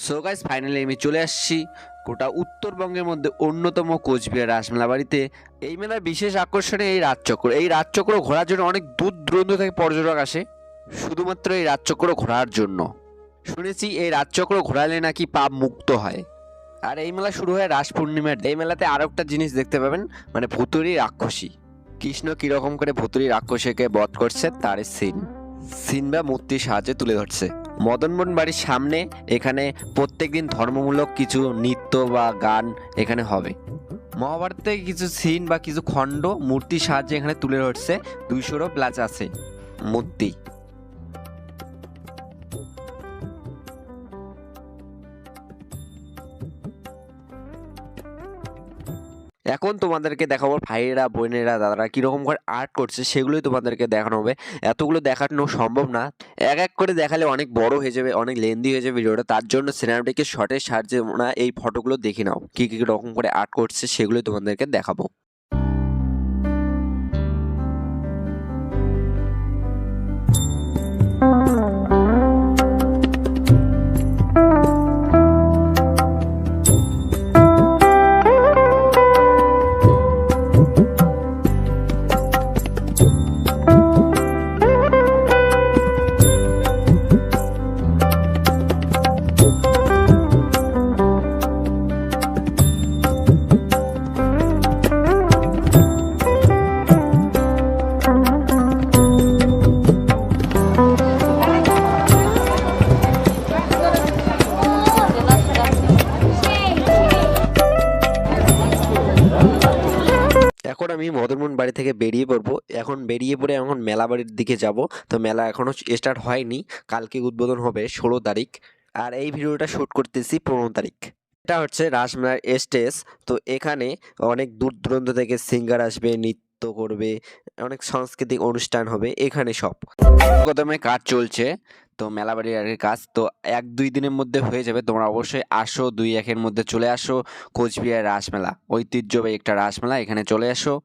So guys finally আমি চলে আসছি গোটা উত্তরবঙ্গের মধ্যে অন্যতম কোচবিহার রাসমেলা বাড়িতে। এই মেলার বিশেষ আকর্ষণে এই রাজচক্র। এই রাজচক্র ঘোরার জন্য অনেক দূর দূরান্ত থেকে পর্যটক আসে শুধুমাত্র এই রাজচক্র ঘোরার জন্য। শুনেছি এই রাজচক্র ঘোরালে নাকি পাপ মুক্ত হয়। আর এই মেলা শুরু হয় রাস পূর্ণিমার। এই মেলাতে আরো একটা জিনিস দেখতে পাবেন, মানে ভুতুড়ি রাক্ষসী। কৃষ্ণ কিরকম করে ভুতুড়ি রাক্ষসীকে বধ করছে তার সিন বা মূর্তির সাহায্যে তুলে ধরছে। মদনমোহন বাড়ির সামনে এখানে প্রত্যেকদিন ধর্মমূলক কিছু নৃত্য বা গান এখানে হবে। মহাভারত থেকে কিছু সিন বা কিছু খণ্ড মূর্তির সাহায্যে এখানে তুলে ধরছে। 200রও প্লাস আছে মূর্তি। এখন তোমাদেরকে দেখাবো ভাইয়েরা বোনেরা দাদারা কিরকম করে আর্ট করছে, সেগুলোই তোমাদেরকে দেখানো হবে। এতগুলো দেখানো সম্ভব না, এক এক করে দেখালে অনেক বড় হয়ে যাবে, অনেক লেন্দি হয়ে যাবে ভিডিওটা। তার জন্য সিনেমাটিকের শর্টের সাহায্যে না এই ফটোগুলো দেখে নাও, কী কী রকম করে আর্ট করছে সেগুলোই তোমাদেরকে দেখাবো। এখন আমি মদনমোহন বাড়ি থেকে বেরিয়ে পড়বো। এখন বেরিয়ে পড়ে এখন মেলা বাড়ির দিকে যাব। তো মেলা এখনও স্টার্ট হয়নি, কালকে উদ্বোধন হবে 16 তারিখ। আর এই ভিডিওটা শ্যুট করতেছি 15 তারিখ। এটা হচ্ছে রাসমেলার স্টেজ। তো এখানে অনেক দূর দূরান্ত থেকে সিঙ্গার আসবে, নৃত্য করবে, অনেক সাংস্কৃতিক অনুষ্ঠান হবে এখানে সব। প্রথমে কাজ চলছে, তো মেলা বাড়ির আগে কাজ তো 1-2 দিনের মধ্যে হয়ে যাবে। তোমরা অবশ্যই আসো, 2-1 এর মধ্যে চলে আসো কোচবিহার রাসমেলা, ঐতিহ্যবাহী একটা রাসমেলা, এখানে চলে আসো।